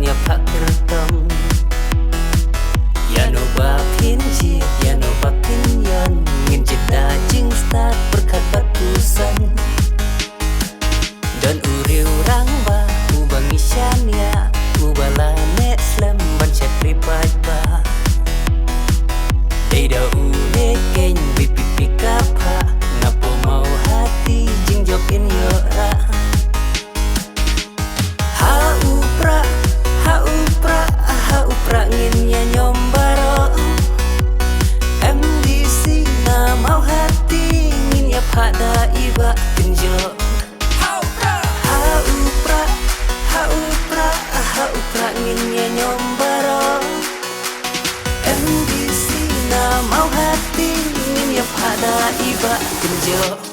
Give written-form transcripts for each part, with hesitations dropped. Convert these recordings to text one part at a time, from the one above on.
ya pak kertom. Ya no bapin ji, ya no bapin yon. Ngin jeda jing start berkat batusan. Dan uriu rangba, ubang isyan ya. Ubala nek slam ban cekri ba. Deda ule keny pipi kapa. Ngapo mau hati jing jokin yora. Ha upra ngin ya nyombaro. MDC na mau hati ngin ya pada iba kenjo. Ha upra ngin ya nyombaro. MDC na mau hati ngin ya pada iba kenjo.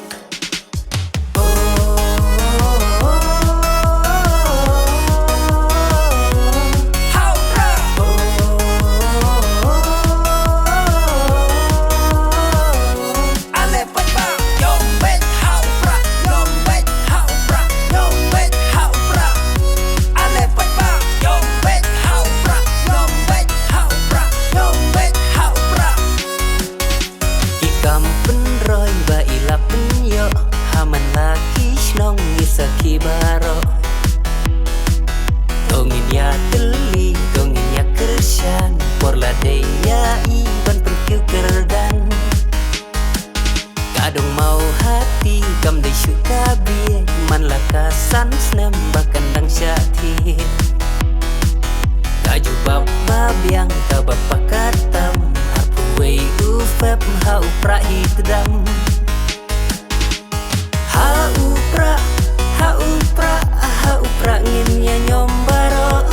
Kibaro dongin ya teli, dongin ya kersan. Porla deya iban perkiu kerdan. Kadang mau hati kam de syuka biye. Man lakasan snem bakan dang syati. Kaju bab yang kabab pakatam. Hapu wei ufep ha upra hikdam. Ha upra ngin ya nyombaro.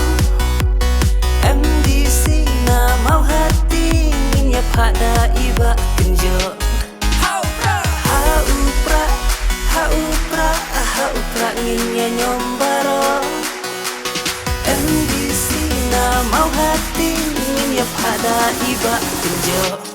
MDC na mau hati ngin ya pada iba kenjo. Ha upra ngin ya nyombaro. MDC na mau hati ngin ya pada iba kenjo.